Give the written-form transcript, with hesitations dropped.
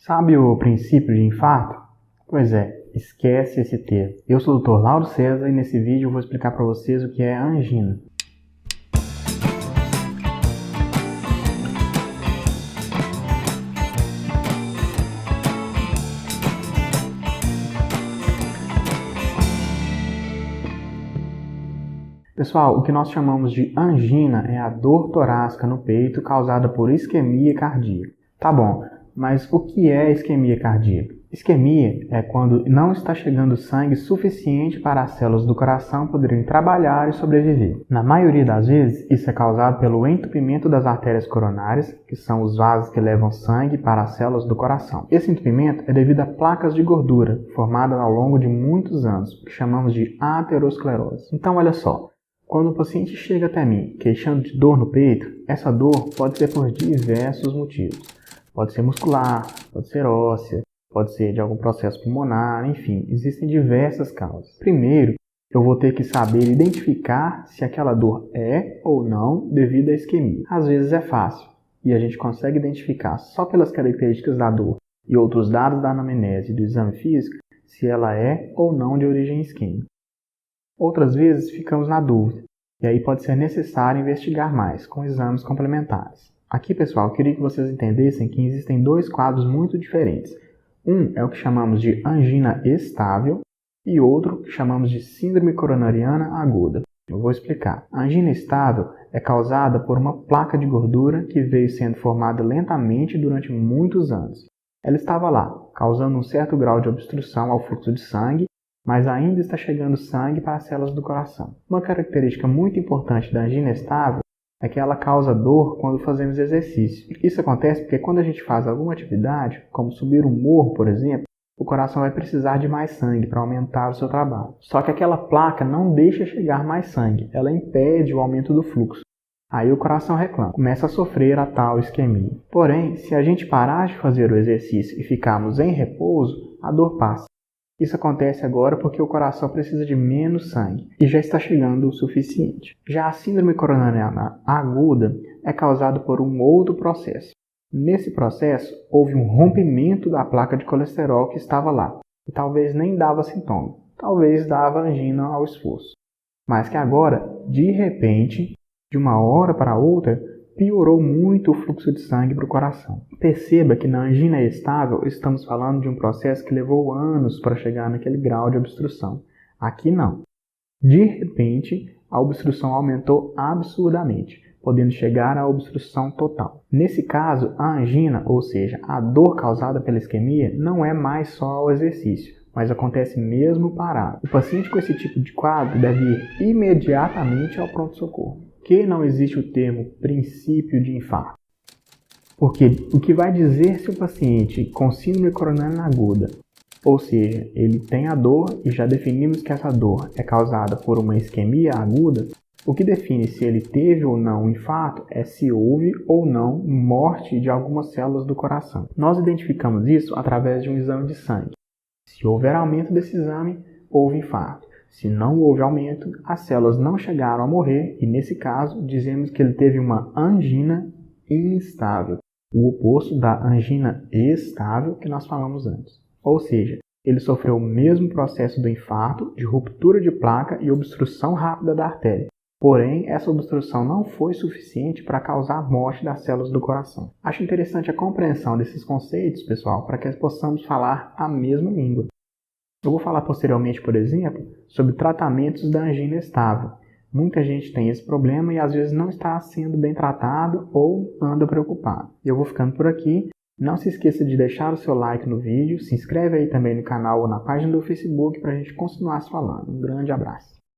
Sabe o princípio de infarto? Pois é, esquece esse termo. Eu sou o Dr. Lauro César e nesse vídeo eu vou explicar para vocês o que é angina. Pessoal, o que nós chamamos de angina é a dor torácica no peito causada por isquemia cardíaca. Tá bom, mas o que é isquemia cardíaca? Isquemia é quando não está chegando sangue suficiente para as células do coração poderem trabalhar e sobreviver. Na maioria das vezes, isso é causado pelo entupimento das artérias coronárias, que são os vasos que levam sangue para as células do coração. Esse entupimento é devido a placas de gordura formadas ao longo de muitos anos, que chamamos de aterosclerose. Então, olha só. Quando o paciente chega até mim queixando de dor no peito, essa dor pode ser por diversos motivos. Pode ser muscular, pode ser óssea, pode ser de algum processo pulmonar, enfim, existem diversas causas. Primeiro, eu vou ter que saber identificar se aquela dor é ou não devido à isquemia. Às vezes é fácil e a gente consegue identificar só pelas características da dor e outros dados da anamnese e do exame físico se ela é ou não de origem isquêmica. Outras vezes ficamos na dúvida, e aí pode ser necessário investigar mais, com exames complementares. Aqui, pessoal, eu queria que vocês entendessem que existem dois quadros muito diferentes. Um é o que chamamos de angina estável e outro que chamamos de síndrome coronariana aguda. Eu vou explicar. A angina estável é causada por uma placa de gordura que veio sendo formada lentamente durante muitos anos. Ela estava lá, causando um certo grau de obstrução ao fluxo de sangue, mas ainda está chegando sangue para as células do coração. Uma característica muito importante da angina estável é que ela causa dor quando fazemos exercício. Isso acontece porque quando a gente faz alguma atividade, como subir um morro, por exemplo, o coração vai precisar de mais sangue para aumentar o seu trabalho. Só que aquela placa não deixa chegar mais sangue, ela impede o aumento do fluxo. Aí o coração reclama, começa a sofrer a tal isquemia. Porém, se a gente parar de fazer o exercício e ficarmos em repouso, a dor passa. Isso acontece agora porque o coração precisa de menos sangue e já está chegando o suficiente. Já a síndrome coronariana aguda é causada por um outro processo. Nesse processo, houve um rompimento da placa de colesterol que estava lá e talvez nem dava sintoma, talvez dava angina ao esforço. Mas que agora, de repente, de uma hora para outra, piorou muito o fluxo de sangue para o coração. Perceba que na angina estável estamos falando de um processo que levou anos para chegar naquele grau de obstrução. Aqui não. De repente, a obstrução aumentou absurdamente, podendo chegar à obstrução total. Nesse caso, a angina, ou seja, a dor causada pela isquemia, não é mais só o exercício, mas acontece mesmo parado. O paciente com esse tipo de quadro deve ir imediatamente ao pronto-socorro. Que não existe o termo princípio de infarto. Porque o que vai dizer se o paciente com síndrome coronariana aguda, ou seja, ele tem a dor e já definimos que essa dor é causada por uma isquemia aguda, o que define se ele teve ou não um infarto é se houve ou não morte de algumas células do coração. Nós identificamos isso através de um exame de sangue. Se houver aumento desse exame, houve infarto. Se não houve aumento, as células não chegaram a morrer e, nesse caso, dizemos que ele teve uma angina instável, o oposto da angina estável que nós falamos antes. Ou seja, ele sofreu o mesmo processo do infarto, de ruptura de placa e obstrução rápida da artéria. Porém, essa obstrução não foi suficiente para causar a morte das células do coração. Acho interessante a compreensão desses conceitos, pessoal, para que possamos falar a mesma língua. Eu vou falar posteriormente, por exemplo, sobre tratamentos da angina estável. Muita gente tem esse problema e às vezes não está sendo bem tratado ou anda preocupado. Eu vou ficando por aqui. Não se esqueça de deixar o seu like no vídeo, se inscreve aí também no canal ou na página do Facebook para a gente continuar se falando. Um grande abraço.